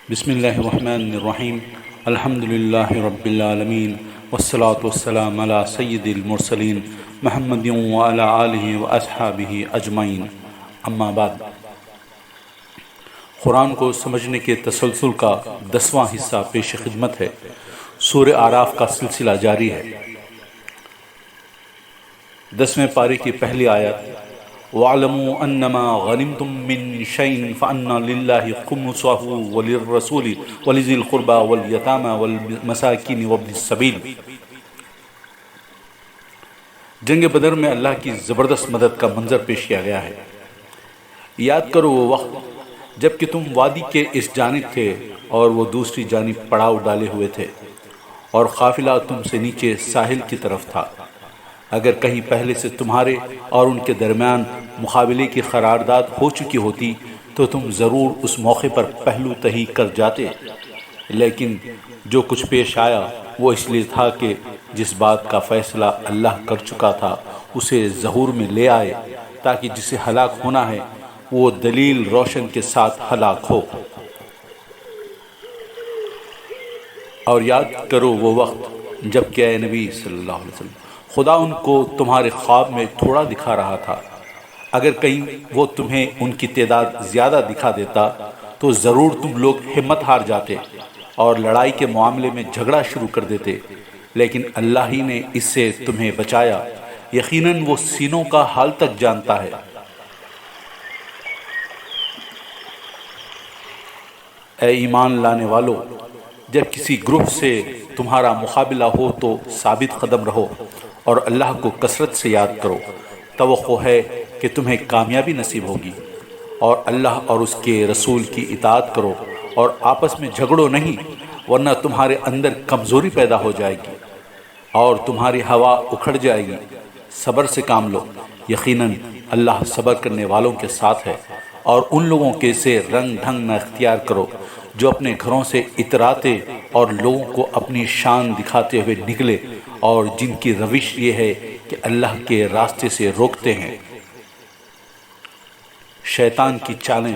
بسم اللہ الرحمن الرحیم الحمد للہ رب العالمین والصلاة والسلام علی سید المرسلین محمد وعلی آلہ واصحابہ اجمعین، اما بعد۔ قرآن کو سمجھنے کے تسلسل کا 10واں حصہ پیش خدمت ہے۔ سورہ اعراف کا سلسلہ جاری ہے۔ 10ویں پارے کی پہلی آیت، وَاعْلَمُوا أَنَّمَا غَنِمْتُم مِّن شَيْءٍ فَأَنَّ لِلَّهِ خُمُسَهُ وَلِلرَّسُولِ وَلِذِي الْقُرْبَى وَالْيَتَامَى وَالْمَسَاكِينِ وَابْنِ السَّبِيلِ۔ جنگ بدر میں اللہ کی زبردست مدد کا منظر پیش کیا گیا ہے۔ یاد کرو وہ وقت جب کہ تم وادی کے اس جانب تھے اور وہ دوسری جانب پڑاؤ ڈالے ہوئے تھے، اور قافلہ تم سے نیچے ساحل کی طرف تھا۔ اگر کہیں پہلے سے تمہارے اور ان کے درمیان مقابلے کی قرارداد ہو چکی ہوتی تو تم ضرور اس موقع پر پہلو تہی کر جاتے، لیکن جو کچھ پیش آیا وہ اس لیے تھا کہ جس بات کا فیصلہ اللہ کر چکا تھا اسے ظہور میں لے آئے، تاکہ جسے ہلاک ہونا ہے وہ دلیل روشن کے ساتھ ہلاک ہو۔ اور یاد کرو وہ وقت جب کہ اے نبی صلی اللہ علیہ وسلم خدا ان کو تمہارے خواب میں تھوڑا دکھا رہا تھا۔ اگر کہیں وہ تمہیں ان کی تعداد زیادہ دکھا دیتا تو ضرور تم لوگ ہمت ہار جاتے اور لڑائی کے معاملے میں جھگڑا شروع کر دیتے، لیکن اللہ ہی نے اس سے تمہیں بچایا۔ یقیناً وہ سینوں کا حال تک جانتا ہے۔ اے ایمان لانے والو، جب کسی گروہ سے تمہارا مقابلہ ہو تو ثابت قدم رہو اور اللہ کو کثرت سے یاد کرو۔ توقع ہے کہ تمہیں کامیابی نصیب ہوگی، اور اللہ اور اس کے رسول کی اطاعت کرو اور آپس میں جھگڑو نہیں، ورنہ تمہارے اندر کمزوری پیدا ہو جائے گی اور تمہاری ہوا اکھڑ جائے گی۔ صبر سے کام لو، یقیناً اللہ صبر کرنے والوں کے ساتھ ہے۔ اور ان لوگوں کے سے رنگ ڈھنگ نہ اختیار کرو جو اپنے گھروں سے اتراتے اور لوگوں کو اپنی شان دکھاتے ہوئے نکلے، اور جن کی روش یہ ہے کہ اللہ کے راستے سے روکتے ہیں۔ شیطان کی چالیں۔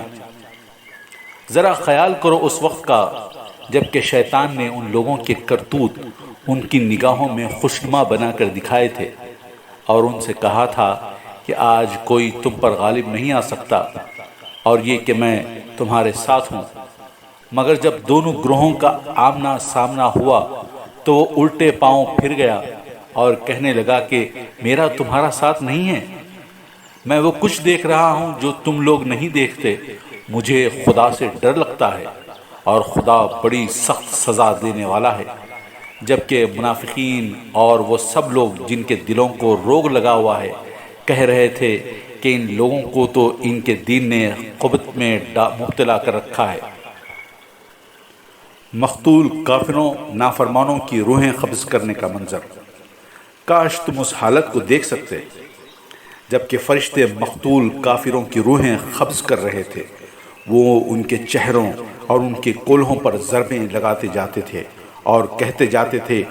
ذرا خیال کرو اس وقت کا جب کہ شیطان نے ان لوگوں کے کرتوت ان کی نگاہوں میں خوشنما بنا کر دکھائے تھے، اور ان سے کہا تھا کہ آج کوئی تم پر غالب نہیں آ سکتا، اور یہ کہ میں تمہارے ساتھ ہوں۔ مگر جب دونوں گروہوں کا آمنا سامنا ہوا تو وہ الٹے پاؤں پھر گیا اور کہنے لگا کہ میرا تمہارا ساتھ نہیں ہے، میں وہ کچھ دیکھ رہا ہوں جو تم لوگ نہیں دیکھتے۔ مجھے خدا سے ڈر لگتا ہے، اور خدا بڑی سخت سزا دینے والا ہے۔ جبکہ منافقین اور وہ سب لوگ جن کے دلوں کو روگ لگا ہوا ہے کہہ رہے تھے کہ ان لوگوں کو تو ان کے دین نے قبط میں مبتلا کر رکھا ہے۔ مقتول کافروں نافرمانوں کی روحیں قبض کرنے کا منظر۔ کاش تم اس حالت کو دیکھ سکتے جبکہ فرشتے مقتول کافروں کی روحیں قبض کر رہے تھے۔ وہ ان کے چہروں اور ان کے کولہوں پر ضربیں لگاتے جاتے تھے اور کہتے جاتے تھے،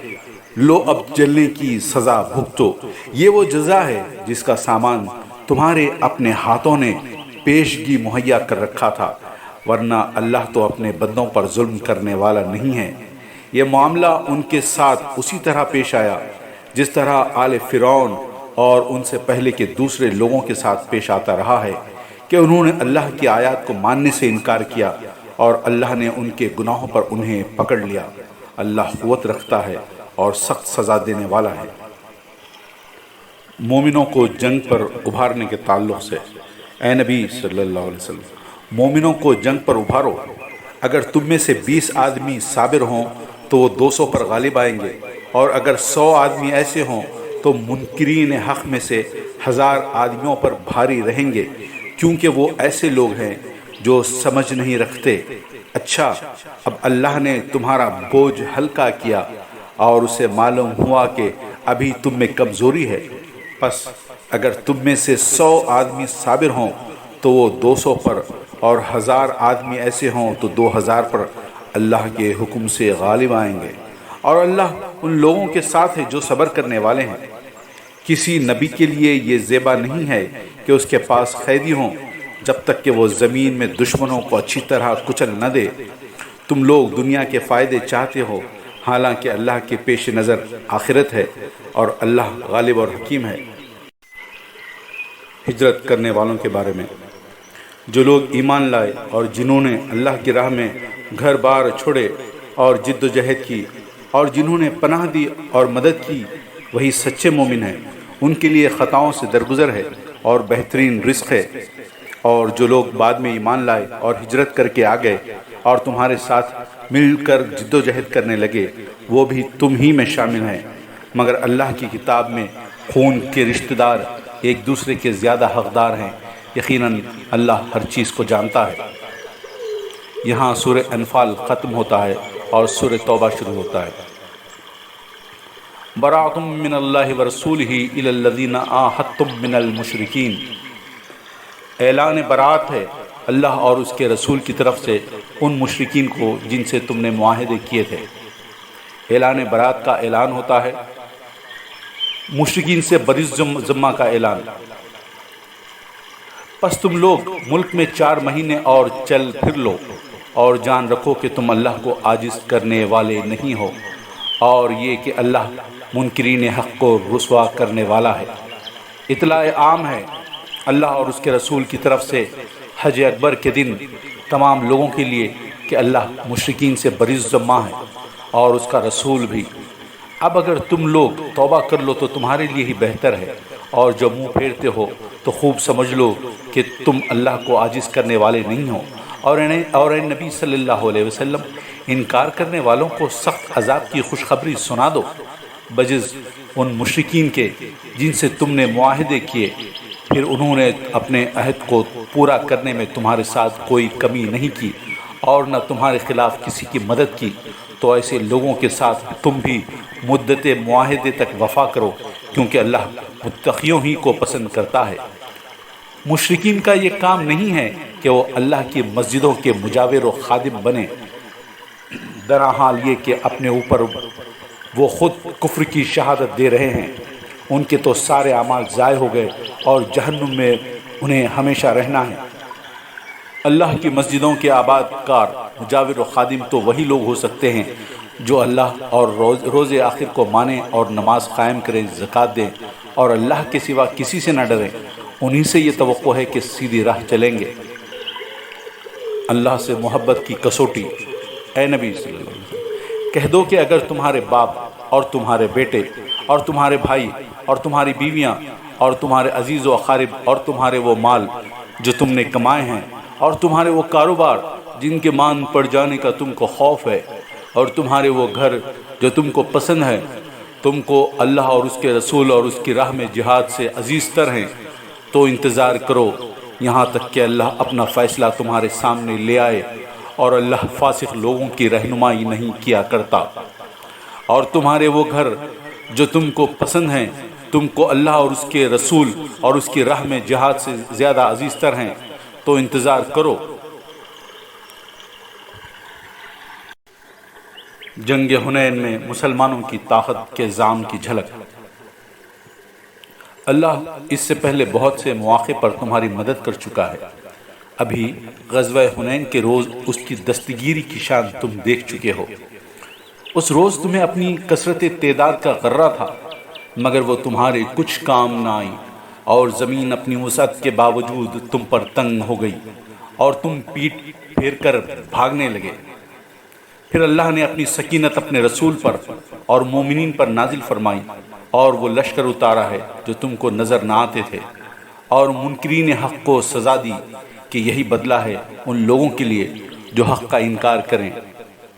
لو اب جلنے کی سزا بھگتو۔ یہ وہ جزا ہے جس کا سامان تمہارے اپنے ہاتھوں نے پیشگی مہیا کر رکھا تھا، ورنہ اللہ تو اپنے بندوں پر ظلم کرنے والا نہیں ہے۔ یہ معاملہ ان کے ساتھ اسی طرح پیش آیا جس طرح آل فرعون اور ان سے پہلے کے دوسرے لوگوں کے ساتھ پیش آتا رہا ہے کہ انہوں نے اللہ کی آیات کو ماننے سے انکار کیا، اور اللہ نے ان کے گناہوں پر انہیں پکڑ لیا۔ اللہ قوت رکھتا ہے اور سخت سزا دینے والا ہے۔ مومنوں کو جنگ پر ابھارنے کے تعلق سے، اے نبی صلی اللہ علیہ وسلم، مومنوں کو جنگ پر ابھارو۔ اگر تم میں سے 20 آدمی صابر ہوں تو وہ 200 پر غالب آئیں گے، اور اگر 100 آدمی ایسے ہوں تو منکرین حق میں سے 1000 آدمیوں پر بھاری رہیں گے، کیونکہ وہ ایسے لوگ ہیں جو سمجھ نہیں رکھتے۔ اچھا، اب اللہ نے تمہارا بوجھ ہلکا کیا اور اسے معلوم ہوا کہ ابھی تم میں کمزوری ہے، پس اگر تم میں سے 100 آدمی صابر ہوں تو وہ 200 پر، اور 1000 آدمی ایسے ہوں تو 2000 پر اللہ کے حکم سے غالب آئیں گے، اور اللہ ان لوگوں کے ساتھ ہے جو صبر کرنے والے ہیں۔ کسی نبی کے لیے یہ زیبا نہیں ہے کہ اس کے پاس قیدی ہوں جب تک کہ وہ زمین میں دشمنوں کو اچھی طرح کچل نہ دے۔ تم لوگ دنیا کے فائدے چاہتے ہو، حالانکہ اللہ کے پیش نظر آخرت ہے اور اللہ غالب اور حکیم ہے۔ ہجرت کرنے والوں کے بارے میں، جو لوگ ایمان لائے اور جنہوں نے اللہ کی راہ میں گھر بار چھوڑے اور جد و جہد کی اور جنہوں نے پناہ دی اور مدد کی، وہی سچے مومن ہیں۔ ان کے لیے خطاؤں سے درگزر ہے اور بہترین رزق ہے۔ اور جو لوگ بعد میں ایمان لائے اور ہجرت کر کے آ گئے اور تمہارے ساتھ مل کر جد و جہد کرنے لگے، وہ بھی تم ہی میں شامل ہیں، مگر اللہ کی کتاب میں خون کے رشتہ دار ایک دوسرے کے زیادہ حقدار ہیں۔ یقیناً اللہ ہر چیز کو جانتا ہے۔ یہاں سورہ انفال ختم ہوتا ہے اور سورہ توبہ شروع ہوتا ہے۔ براءۃ من اللہ ورسولہ الی الذین عاہدتم من المشرکین، اعلان برات ہے اللہ اور اس کے رسول کی طرف سے ان مشرکین کو جن سے تم نے معاہدے کیے تھے۔ اعلان برات کا اعلان ہوتا ہے، مشرکین سے بری ذمہ کا اعلان۔ پس تم لوگ ملک میں 4 مہینے اور چل پھر لو اور جان رکھو کہ تم اللہ کو عاجز کرنے والے نہیں ہو، اور یہ کہ اللہ منکرین حق کو رسوا کرنے والا ہے۔ اطلاع عام ہے اللہ اور اس کے رسول کی طرف سے حج اکبر کے دن تمام لوگوں کے لیے کہ اللہ مشرکین سے بری ذمہ ہے اور اس کا رسول بھی۔ اب اگر تم لوگ توبہ کر لو تو تمہارے لیے ہی بہتر ہے، اور جو منہ پھیرتے ہو تو خوب سمجھ لو کہ تم اللہ کو عاجز کرنے والے نہیں ہو، اور اے نبی صلی اللہ علیہ وسلم، انکار کرنے والوں کو سخت عذاب کی خوشخبری سنا دو، بجز ان مشرکین کے جن سے تم نے معاہدے کیے، پھر انہوں نے اپنے عہد کو پورا کرنے میں تمہارے ساتھ کوئی کمی نہیں کی اور نہ تمہارے خلاف کسی کی مدد کی، تو ایسے لوگوں کے ساتھ تم بھی مدت معاہدے تک وفا کرو، کیونکہ اللہ متقیوں ہی کو پسند کرتا ہے۔ مشرکین کا یہ کام نہیں ہے کہ وہ اللہ کی مسجدوں کے مجاور و خادم بنے، درا حال یہ کہ اپنے اوپر وہ خود کفر کی شہادت دے رہے ہیں۔ ان کے تو سارے اعمال ضائع ہو گئے اور جہنم میں انہیں ہمیشہ رہنا ہے۔ اللہ کی مسجدوں کے آباد کار مجاور و خادم تو وہی لوگ ہو سکتے ہیں جو اللہ اور روز آخر کو مانیں اور نماز قائم کریں، زکوٰۃ دیں اور اللہ کے سوا کسی سے نہ ڈریں۔ انہی سے یہ توقع ہے کہ سیدھی راہ چلیں گے۔ اللہ سے محبت کی کسوٹی، اے نبی صلی اللہ علیہ وسلم، کہہ دو کہ اگر تمہارے باپ اور تمہارے بیٹے اور تمہارے بھائی اور تمہاری بیویاں اور تمہارے عزیز و اقارب اور تمہارے وہ مال جو تم نے کمائے ہیں اور تمہارے وہ کاروبار جن کے مان پڑ جانے کا تم کو خوف ہے اور تمہارے وہ گھر جو تم کو پسند ہے، تم کو اللہ اور اس کے رسول اور اس کی راہ میں جہاد سے عزیز تر ہیں، تو انتظار کرو یہاں تک کہ اللہ اپنا فیصلہ تمہارے سامنے لے آئے، اور اللہ فاسق لوگوں کی رہنمائی نہیں کیا کرتا۔ اور تمہارے وہ گھر جو تم کو پسند ہیں، تم کو اللہ اور اس کے رسول اور اس کی راہ میں جہاد سے زیادہ عزیز تر ہیں، تو انتظار کرو۔ جنگ حنین میں مسلمانوں کی طاقت کے زعم کی جھلک۔ اللہ اس سے پہلے بہت سے مواقع پر تمہاری مدد کر چکا ہے۔ ابھی غزوہ حنین کے روز اس کی دستگیری کی شان تم دیکھ چکے ہو۔ اس روز تمہیں اپنی کثرت تعداد کا غرہ تھا، مگر وہ تمہارے کچھ کام نہ آئی، اور زمین اپنی وسعت کے باوجود تم پر تنگ ہو گئی اور تم پیٹ پھیر کر بھاگنے لگے۔ پھر اللہ نے اپنی سکینت اپنے رسول پر اور مومنین پر نازل فرمائی، اور وہ لشکر اتارا ہے جو تم کو نظر نہ آتے تھے، اور منکرین حق کو سزا دی کہ یہی بدلہ ہے ان لوگوں کے لیے جو حق کا انکار کریں۔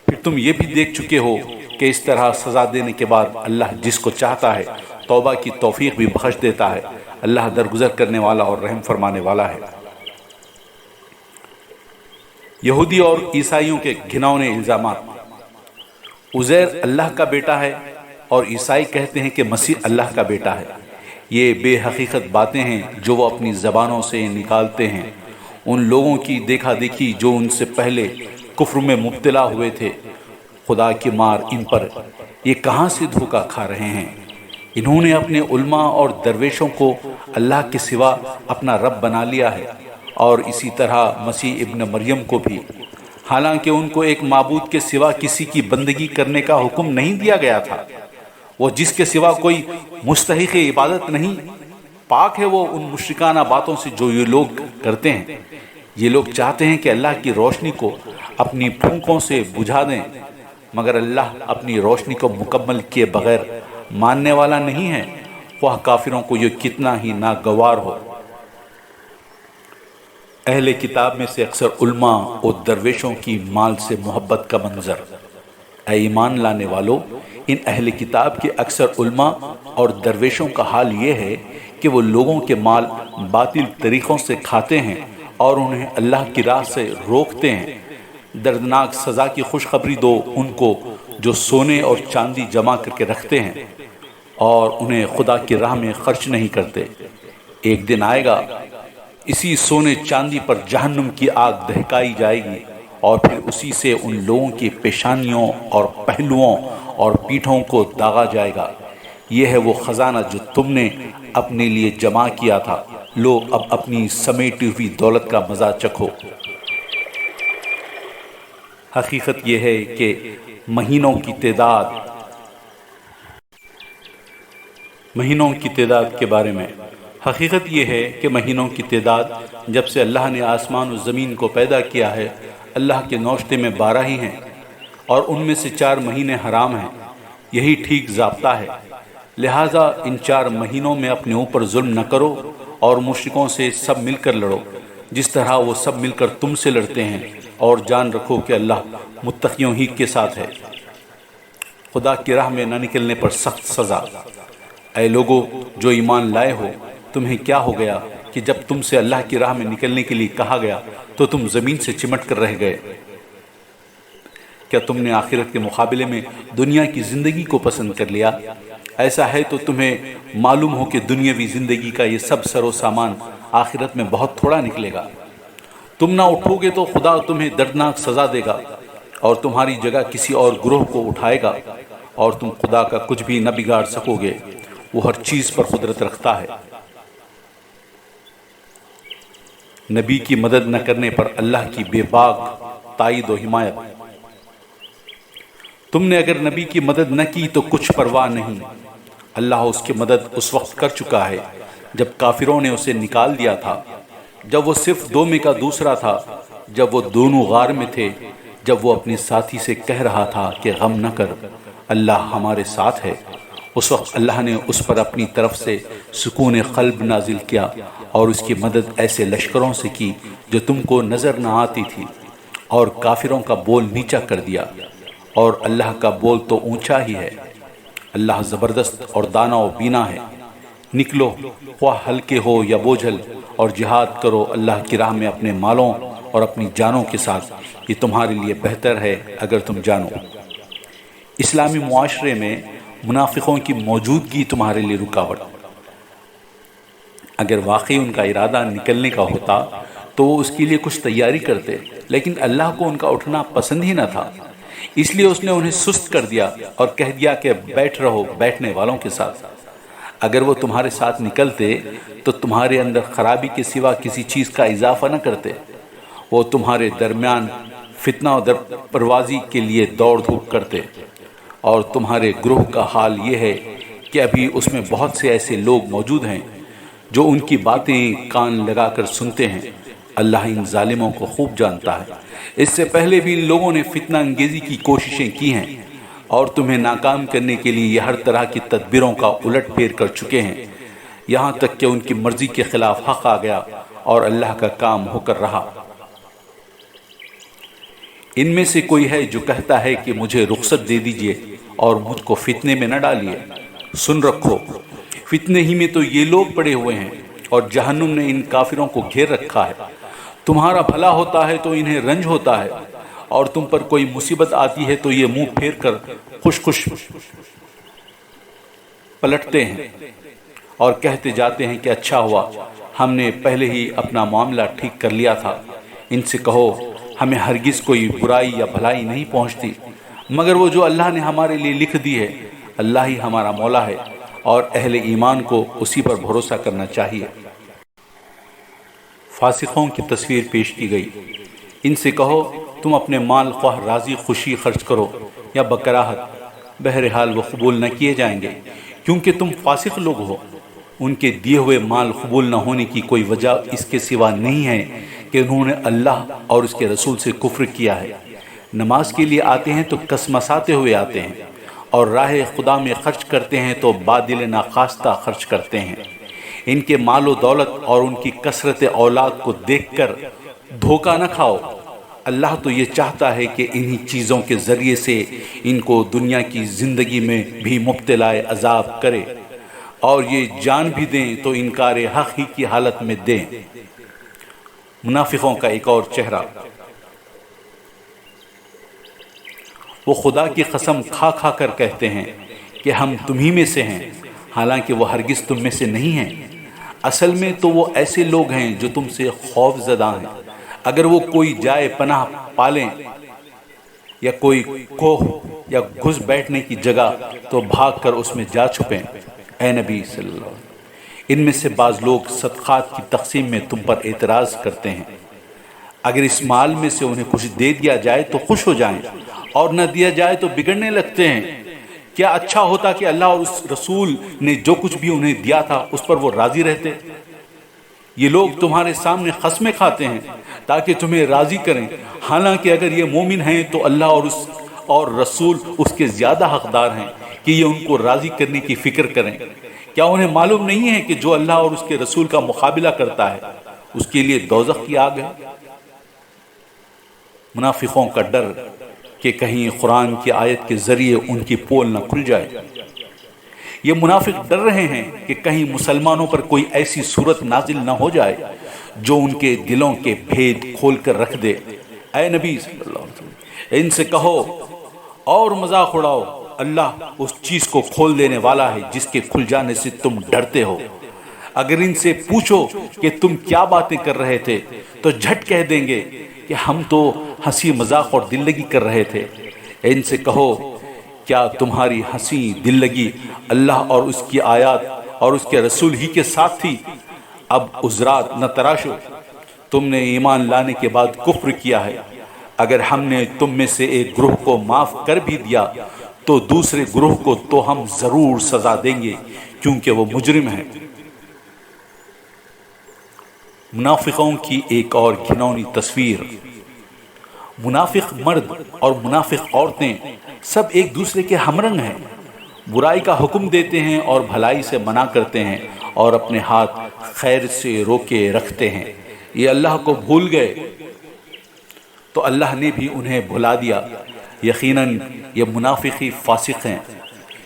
پھر تم یہ بھی دیکھ چکے ہو کہ اس طرح سزا دینے کے بعد اللہ جس کو چاہتا ہے توبہ کی توفیق بھی بخش دیتا ہے۔ اللہ درگزر کرنے والا اور رحم فرمانے والا ہے۔ یہودی اور عیسائیوں کے گھناؤنے الزامات۔ عزیر اللہ کا بیٹا ہے اور عیسائی کہتے ہیں کہ مسیح اللہ کا بیٹا ہے۔ یہ بے حقیقت باتیں ہیں جو وہ اپنی زبانوں سے نکالتے ہیں۔ ان لوگوں کی دیکھا دیکھی جو ان سے پہلے کفر میں مبتلا ہوئے تھے، خدا کی مار ان پر، یہ کہاں سے دھوکہ کھا رہے ہیں۔ انہوں نے اپنے علماء اور درویشوں کو اللہ کے سوا اپنا رب بنا لیا ہے، اور اسی طرح مسیح ابن مریم کو بھی۔ حالانکہ ان کو ایک معبود کے سوا کسی کی بندگی کرنے کا حکم نہیں دیا گیا تھا، وہ جس کے سوا کوئی مستحق عبادت نہیں، پاک ہے وہ ان مشرکانہ باتوں سے جو یہ لوگ کرتے ہیں۔ یہ لوگ چاہتے ہیں کہ اللہ کی روشنی کو اپنی پھونکوں سے بجھا دیں، مگر اللہ اپنی روشنی کو مکمل کیے بغیر ماننے والا نہیں ہے، خواہ کافروں کو یہ کتنا ہی ناگوار ہو۔ اہل کتاب میں سے اکثر علماء اور درویشوں کی مال سے محبت کا منظر۔ اے ایمان لانے والو، ان اہل کتاب کے اکثر علماء اور درویشوں کا حال یہ ہے کہ وہ لوگوں کے مال باطل طریقوں سے کھاتے ہیں اور انہیں اللہ کی راہ سے روکتے ہیں۔ دردناک سزا کی خوشخبری دو ان کو جو سونے اور چاندی جمع کر کے رکھتے ہیں اور انہیں خدا کی راہ میں خرچ نہیں کرتے۔ ایک دن آئے گا، اسی سونے چاندی پر جہنم کی آگ دہکائی جائے گی اور پھر اسی سے ان لوگوں کی پیشانیوں اور پہلوؤں اور پیٹھوں کو داغا جائے گا۔ یہ ہے وہ خزانہ جو تم نے اپنے لیے جمع کیا تھا، لو اب اپنی سمیٹی ہوئی دولت کا مزہ چکھو۔ حقیقت یہ ہے کہ مہینوں کی تعداد کے بارے میں حقیقت یہ ہے کہ مہینوں کی تعداد جب سے اللہ نے آسمان و زمین کو پیدا کیا ہے، اللہ کے نوشتے میں 12 ہی ہیں، اور ان میں سے 4 مہینے حرام ہیں۔ یہی ٹھیک ضابطہ ہے، لہٰذا ان 4 مہینوں میں اپنے اوپر ظلم نہ کرو اور مشرکوں سے سب مل کر لڑو جس طرح وہ سب مل کر تم سے لڑتے ہیں، اور جان رکھو کہ اللہ متقیوں ہی کے ساتھ ہے۔ خدا کی راہ میں نہ نکلنے پر سخت سزا۔ اے لوگو جو ایمان لائے ہو، تمہیں کیا ہو گیا کہ جب تم سے اللہ کی راہ میں نکلنے کے لیے کہا گیا تو تم زمین سے چمٹ کر رہ گئے؟ کیا تم نے آخرت کے مقابلے میں دنیا کی زندگی کو پسند کر لیا؟ ایسا ہے تو تمہیں معلوم ہو کہ دنیاوی زندگی کا یہ سب سر و سامان آخرت میں بہت تھوڑا نکلے گا۔ تم نہ اٹھو گے تو خدا تمہیں دردناک سزا دے گا اور تمہاری جگہ کسی اور گروہ کو اٹھائے گا، اور تم خدا کا کچھ بھی نہ بگاڑ سکو گے، وہ ہر چیز پر قدرت رکھتا ہے۔ نبی کی مدد نہ کرنے پر اللہ کی بے باک تائید و حمایت۔ تم نے اگر نبی کی مدد نہ کی تو کچھ پرواہ نہیں، اللہ اس کی مدد اس وقت کر چکا ہے جب کافروں نے اسے نکال دیا تھا، جب وہ صرف 2 میں کا دوسرا تھا، جب وہ دونوں غار میں تھے، جب وہ اپنے ساتھی سے کہہ رہا تھا کہ غم نہ کر، اللہ ہمارے ساتھ ہے۔ اس وقت اللہ نے اس پر اپنی طرف سے سکون قلب نازل کیا اور اس کی مدد ایسے لشکروں سے کی جو تم کو نظر نہ آتی تھی، اور کافروں کا بول نیچا کر دیا، اور اللہ کا بول تو اونچا ہی ہے۔ اللہ زبردست اور دانا و بینا ہے۔ نکلو، خواہ ہلکے ہو یا بوجھل، اور جہاد کرو اللہ کی راہ میں اپنے مالوں اور اپنی جانوں کے ساتھ، یہ تمہارے لیے بہتر ہے اگر تم جانو۔ اسلامی معاشرے میں منافقوں کی موجودگی تمہارے لیے رکاوٹ۔ اگر واقعی ان کا ارادہ نکلنے کا ہوتا تو وہ اس کے لیے کچھ تیاری کرتے، لیکن اللہ کو ان کا اٹھنا پسند ہی نہ تھا، اس لیے اس نے انہیں سست کر دیا اور کہہ دیا کہ بیٹھ رہو بیٹھنے والوں کے ساتھ۔ اگر وہ تمہارے ساتھ نکلتے تو تمہارے اندر خرابی کے سوا کسی چیز کا اضافہ نہ کرتے، وہ تمہارے درمیان فتنہ و در پروازی کے لیے دوڑ دھوپ کرتے، اور تمہارے گروہ کا حال یہ ہے کہ ابھی اس میں بہت سے ایسے لوگ موجود ہیں جو ان کی باتیں کان لگا کر سنتے ہیں۔ اللہ ان ظالموں کو خوب جانتا ہے۔ اس سے پہلے بھی ان لوگوں نے فتنہ انگیزی کی کوششیں کی ہیں اور تمہیں ناکام کرنے کے لیے یہ ہر طرح کی تدبیروں کا الٹ پھیر کر چکے ہیں، یہاں تک کہ ان کی مرضی کے خلاف حق آ گیا اور اللہ کا کام ہو کر رہا۔ ان میں سے کوئی ہے جو کہتا ہے کہ مجھے رخصت دے دیجئے اور مجھ کو فتنے میں نہ ڈالیے۔ سن رکھو، فتنے ہی میں تو یہ لوگ پڑے ہوئے ہیں اور جہنم نے ان کافروں کو گھیر رکھا ہے۔ تمہارا بھلا ہوتا ہے تو انہیں رنج ہوتا ہے، اور تم پر کوئی مصیبت آتی ہے تو یہ منہ پھیر کر خوش خوش پلٹتے ہیں اور کہتے جاتے ہیں کہ اچھا ہوا ہم نے پہلے ہی اپنا معاملہ ٹھیک کر لیا تھا۔ ان سے کہو ہمیں ہرگز کوئی برائی یا بھلائی نہیں پہنچتی مگر وہ جو اللہ نے ہمارے لیے لکھ دی ہے۔ اللہ ہی ہمارا مولا ہے اور اہل ایمان کو اسی پر بھروسہ کرنا چاہیے۔ فاسقوں کی تصویر پیش کی گئی۔ ان سے کہو تم اپنے مال خواہ راضی خوشی خرچ کرو یا بکراہت، بہرحال وہ قبول نہ کیے جائیں گے کیونکہ تم فاسق لوگ ہو۔ ان کے دیے ہوئے مال قبول نہ ہونے کی کوئی وجہ اس کے سوا نہیں ہے کہ انہوں نے اللہ اور اس کے رسول سے کفر کیا ہے۔ نماز کے لیے آتے ہیں تو کسمساتے ہوئے آتے ہیں، اور راہ خدا میں خرچ کرتے ہیں تو بادل ناخواستہ خرچ کرتے ہیں۔ ان کے مال و دولت اور ان کی کثرت اولاد کو دیکھ کر دھوکہ نہ کھاؤ۔ اللہ تو یہ چاہتا ہے کہ انہی چیزوں کے ذریعے سے ان کو دنیا کی زندگی میں بھی مبتلا عذاب کرے، اور یہ جان بھی دیں تو انکار حق ہی کی حالت میں دیں۔ منافقوں کا ایک اور چہرہ۔ وہ خدا کی قسم کھا کھا کر کہتے ہیں کہ ہم تمہیں میں سے ہیں، حالانکہ وہ ہرگز تم میں سے نہیں ہیں۔ اصل میں تو وہ ایسے لوگ ہیں جو تم سے خوف زدہ ہیں۔ اگر وہ کوئی جائے پناہ پالیں یا کوئی کوہ یا گھس بیٹھنے کی جگہ تو بھاگ کر اس میں جا چھپیں۔ اے نبی صلی اللہ علیہ وسلم، ان میں سے بعض لوگ صدقات کی تقسیم میں تم پر اعتراض کرتے ہیں۔ اگر اس مال میں سے انہیں کچھ دے دیا جائے تو خوش ہو جائیں، اور نہ دیا جائے تو بگڑنے لگتے ہیں۔ کیا اچھا ہوتا کہ اللہ اور اس رسول نے جو کچھ بھی انہیں دیا تھا اس پر وہ راضی رہتے؟ یہ لوگ تمہارے سامنے قسمیں کھاتے ہیں تاکہ تمہیں راضی کریں، حالانکہ اگر یہ مومن ہیں تو اللہ اور رسول اس کے زیادہ حقدار ہیں کہ یہ ان کو راضی کرنے کی فکر کریں۔ کیا انہیں معلوم نہیں ہے کہ جو اللہ اور اس کے رسول کا مقابلہ کرتا ہے اس کے لیے دوزخ کی آگ ہے؟ منافقوں کا ڈر کہ کہیں قرآن کی آیت کے ذریعے ان کی پول نہ کھل جائے۔ یہ منافق ڈر رہے ہیں کہ کہیں مسلمانوں پر کوئی ایسی صورت نازل نہ ہو جائے جو ان کے دلوں کے بھید کھول کر رکھ دے۔ اے نبی صلی اللہ علیہ وسلم، ان سے کہو اور مذاق اڑاؤ، اللہ اس چیز کو کھول دینے والا ہے جس کے کھل جانے سے تم ڈرتے ہو۔ اگر ان سے پوچھو کہ تم کیا باتیں کر رہے تھے تو جھٹ کہہ دیں گے کہ ہم تو ہنسی مذاق اور دل لگی کر رہے تھے۔ ان سے کہو کیا تمہاری ہنسی دل لگی اللہ اور اس کی آیات اور اس کے رسول ہی کے ساتھ تھی؟ اب عذرات نہ تراشو، تم نے ایمان لانے کے بعد کفر کیا ہے۔ اگر ہم نے تم میں سے ایک گروہ کو معاف کر بھی دیا تو دوسرے گروہ کو تو ہم ضرور سزا دیں گے کیونکہ وہ مجرم ہیں۔ منافقوں کی ایک اور گھناؤنی تصویر۔ منافق مرد اور منافق عورتیں سب ایک دوسرے کے ہمرنگ ہیں، برائی کا حکم دیتے ہیں اور بھلائی سے منع کرتے ہیں، اور اپنے ہاتھ خیر سے روکے رکھتے ہیں۔ یہ اللہ کو بھول گئے تو اللہ نے بھی انہیں بھلا دیا۔ یقیناً یہ منافقی فاسق ہیں۔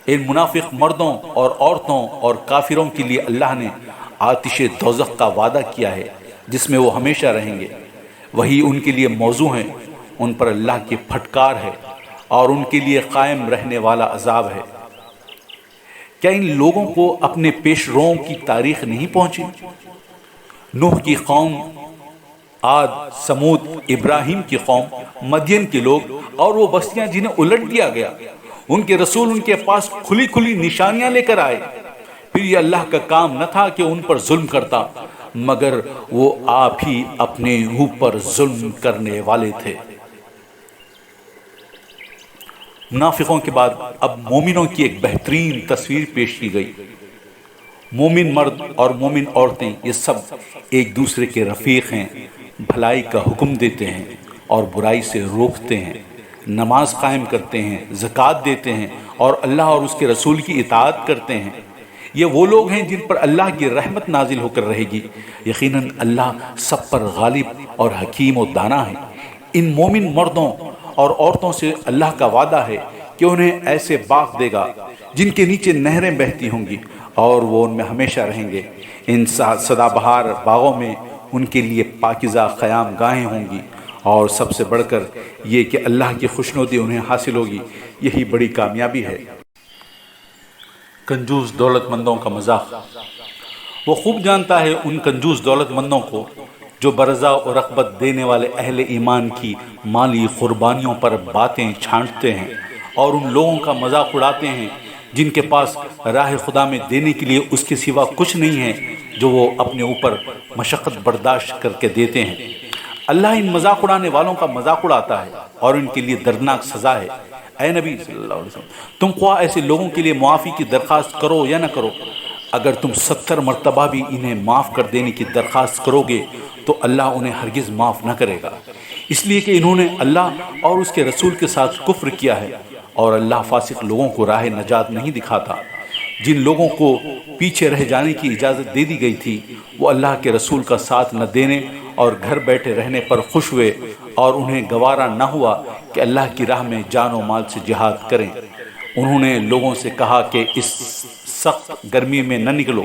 ان منافق مردوں اور عورتوں اور کافروں کے لیے اللہ نے آتش دوزخ کا وعدہ کیا ہے جس میں وہ ہمیشہ رہیں گے۔ وہی ان کے لیے موضوع ہیں، ان پر اللہ کی پھٹکار ہے اور ان کے لیے قائم رہنے والا عذاب ہے۔ کیا ان لوگوں کو اپنے پیش روؤں کی تاریخ نہیں پہنچی؟ نوح کی قوم، عاد، سمود، ابراہیم کی قوم، مدین کے لوگ اور وہ بستیاں جنہیں الٹ دیا گیا، ان کے رسول ان کے پاس کھلی کھلی نشانیاں لے کر آئے۔ پھر یہ اللہ کا کام نہ تھا کہ ان پر ظلم کرتا، مگر وہ آپ ہی اپنے اوپر ظلم کرنے والے تھے۔ منافقوں کے بعد اب مومنوں کی ایک بہترین تصویر پیش کی گئی۔ مومن مرد اور مومن عورتیں یہ سب ایک دوسرے کے رفیق ہیں، بھلائی کا حکم دیتے ہیں اور برائی سے روکتے ہیں، نماز قائم کرتے ہیں، زکوٰۃ دیتے ہیں اور اللہ اور اس کے رسول کی اطاعت کرتے ہیں۔ یہ وہ لوگ ہیں جن پر اللہ کی رحمت نازل ہو کر رہے گی۔ یقیناً اللہ سب پر غالب اور حکیم و دانا ہے۔ ان مومن مردوں اور عورتوں سے اللہ کا وعدہ ہے کہ انہیں ایسے باغ دے گا جن کے نیچے نہریں بہتی ہوں گی اور وہ ان میں ہمیشہ رہیں گے۔ ان سدا بہار باغوں میں ان کے لیے پاکیزہ قیام گاہیں ہوں گی، اور سب سے بڑھ کر یہ کہ اللہ کی خوشنودی انہیں حاصل ہوگی، یہی بڑی کامیابی ہے۔ کنجوس دولت مندوں کا مذاق۔ وہ خوب جانتا ہے ان کنجوس دولت مندوں کو جو برضا و رغبت دینے والے اہل ایمان کی مالی قربانیوں پر باتیں چھانٹتے ہیں اور ان لوگوں کا مذاق اڑاتے ہیں جن کے پاس راہ خدا میں دینے کے لیے اس کے سوا کچھ نہیں ہے جو وہ اپنے اوپر مشقت برداشت کر کے دیتے ہیں۔ اللہ ان مذاق اڑانے والوں کا مذاق اڑاتا ہے اور ان کے لیے دردناک سزا ہے۔ اے نبی صلی اللہ علیہ وسلم، تم خواہ ایسے لوگوں کے لیے معافی کی درخواست کرو یا نہ کرو، اگر تم 70 مرتبہ بھی انہیں معاف کر دینے کی درخواست کرو گے تو اللہ انہیں ہرگز معاف نہ کرے گا، اس لیے کہ انہوں نے اللہ اور اس کے رسول کے ساتھ کفر کیا ہے، اور اللہ فاسق لوگوں کو راہ نجات نہیں دکھاتا۔ جن لوگوں کو پیچھے رہ جانے کی اجازت دے دی گئی تھی وہ اللہ کے رسول کا ساتھ نہ دینے اور گھر بیٹھے رہنے پر خوش ہوئے، اور انہیں گوارا نہ ہوا کہ اللہ کی راہ میں جان و مال سے جہاد کریں۔ انہوں نے لوگوں سے کہا کہ اس سخت گرمی میں نہ نکلو،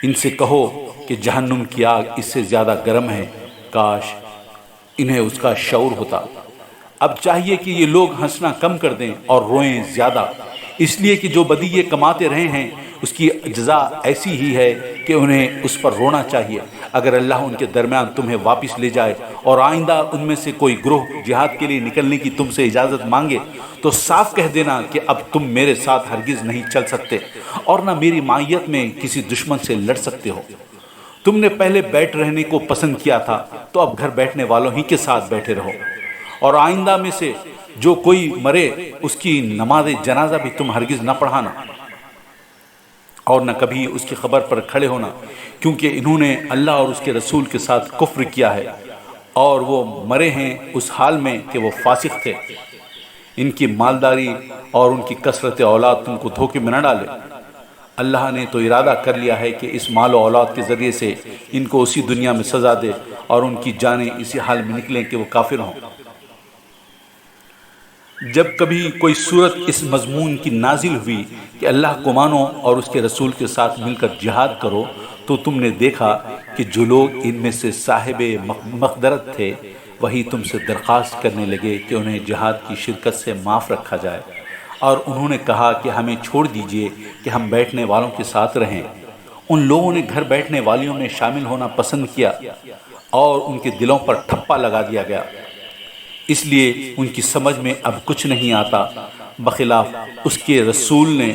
ان سے کہو کہ جہنم کی آگ اس سے زیادہ گرم ہے، کاش انہیں اس کا شعور ہوتا۔ اب چاہیے کہ یہ لوگ ہنسنا کم کر دیں اور روئیں زیادہ، اس لیے کہ جو بدی یہ کماتے رہے ہیں اس کی جزا ایسی ہی ہے کہ انہیں اس پر رونا چاہیے۔ اگر اللہ ان کے درمیان تمہیں واپس لے جائے اور آئندہ ان میں سے کوئی گروہ جہاد کے لیے نکلنے کی تم سے اجازت مانگے تو صاف کہہ دینا کہ اب تم میرے ساتھ ہرگز نہیں چل سکتے اور نہ میری معیت میں کسی دشمن سے لڑ سکتے ہو۔ تم نے پہلے بیٹھ رہنے کو پسند کیا تھا تو اب گھر بیٹھنے والوں ہی کے ساتھ بیٹھے رہو، اور آئندہ میں سے جو کوئی مرے اس کی نماز جنازہ بھی تم ہرگز نہ پڑھانا اور نہ کبھی اس کی خبر پر کھڑے ہونا، کیونکہ انہوں نے اللہ اور اس کے رسول کے ساتھ کفر کیا ہے اور وہ مرے ہیں اس حال میں کہ وہ فاسق تھے۔ ان کی مالداری اور ان کی کثرت اولاد تم کو دھوکے میں نہ ڈالے، اللہ نے تو ارادہ کر لیا ہے کہ اس مال و اولاد کے ذریعے سے ان کو اسی دنیا میں سزا دے اور ان کی جانیں اسی حال میں نکلیں کہ وہ کافر ہوں۔ جب کبھی کوئی صورت اس مضمون کی نازل ہوئی کہ اللہ کو مانو اور اس کے رسول کے ساتھ مل کر جہاد کرو تو تم نے دیکھا کہ جو لوگ ان میں سے صاحب مقدرت تھے وہی تم سے درخواست کرنے لگے کہ انہیں جہاد کی شرکت سے معاف رکھا جائے، اور انہوں نے کہا کہ ہمیں چھوڑ دیجئے کہ ہم بیٹھنے والوں کے ساتھ رہیں۔ ان لوگوں نے گھر بیٹھنے والیوں میں شامل ہونا پسند کیا اور ان کے دلوں پر ٹھپا لگا دیا گیا، اس لیے ان کی سمجھ میں اب کچھ نہیں آتا، بخلاف اس کے رسول نے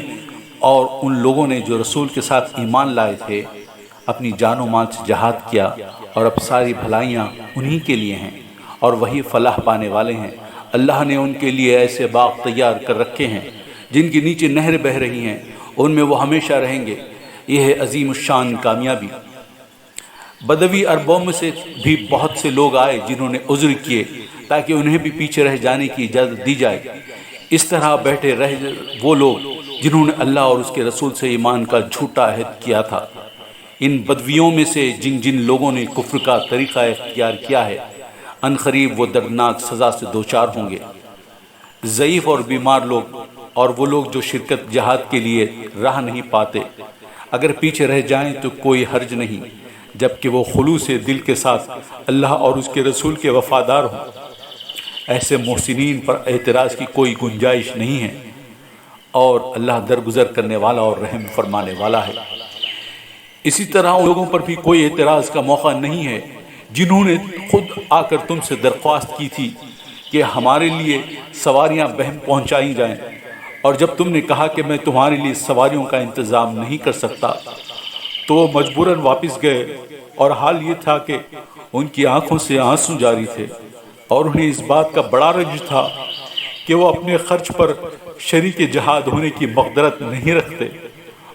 اور ان لوگوں نے جو رسول کے ساتھ ایمان لائے تھے اپنی جان و مال سے جہاد کیا، اور اب ساری بھلائیاں انہی کے لیے ہیں اور وہی فلاح پانے والے ہیں۔ اللہ نے ان کے لیے ایسے باغ تیار کر رکھے ہیں جن کے نیچے نہریں بہہ رہی ہیں، ان میں وہ ہمیشہ رہیں گے، یہ ہے عظیم الشان کامیابی۔ بدوی عربوں میں سے بھی بہت سے لوگ آئے جنہوں نے عذر کیے تاکہ انہیں بھی پیچھے رہ جانے کی اجازت دی جائے۔ اس طرح بیٹھے رہ وہ لوگ جنہوں نے اللہ اور اس کے رسول سے ایمان کا جھوٹا عہد کیا تھا۔ ان بدویوں میں سے جن جن لوگوں نے کفر کا طریقہ اختیار کیا ہے ان قریب وہ دردناک سزا سے دوچار ہوں گے۔ ضعیف اور بیمار لوگ اور وہ لوگ جو شرکت جہاد کے لیے راہ نہیں پاتے اگر پیچھے رہ جائیں تو کوئی حرج نہیں، جبکہ وہ خلوص دل کے ساتھ اللہ اور اس کے رسول کے وفادار ہوں۔ ایسے محسنین پر اعتراض کی کوئی گنجائش نہیں ہے، اور اللہ درگزر کرنے والا اور رحم فرمانے والا ہے۔ اسی طرح ان لوگوں پر بھی کوئی اعتراض کا موقع نہیں ہے جنہوں نے خود آ کر تم سے درخواست کی تھی کہ ہمارے لیے سواریاں بہم پہنچائی جائیں، اور جب تم نے کہا کہ میں تمہارے لیے سواریوں کا انتظام نہیں کر سکتا تو وہ مجبوراً واپس گئے، اور حال یہ تھا کہ ان کی آنکھوں سے آنسو جاری تھے اور انہیں اس بات کا بڑا رنج تھا کہ وہ اپنے خرچ پر شریک جہاد ہونے کی مقدرت نہیں رکھتے۔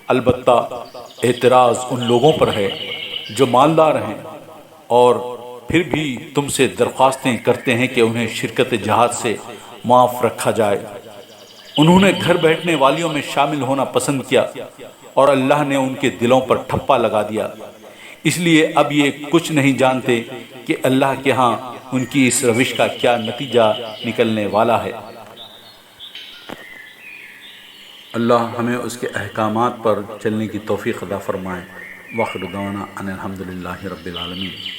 البتہ اعتراض ان لوگوں پر ہے جو مالدار ہیں اور پھر بھی تم سے درخواستیں کرتے ہیں کہ انہیں شرکت جہاد سے معاف رکھا جائے۔ انہوں نے گھر بیٹھنے والیوں میں شامل ہونا پسند کیا اور اللہ نے ان کے دلوں پر ٹھپا لگا دیا، اس لیے اب یہ کچھ نہیں جانتے کہ اللہ کے ہاں ان کی اس روش کا کیا نتیجہ نکلنے والا ہے۔ اللہ ہمیں اس کے احکامات پر چلنے کی توفیق عطا فرمائے۔ وآخر دعوانا ان الحمدللہ رب العالمین۔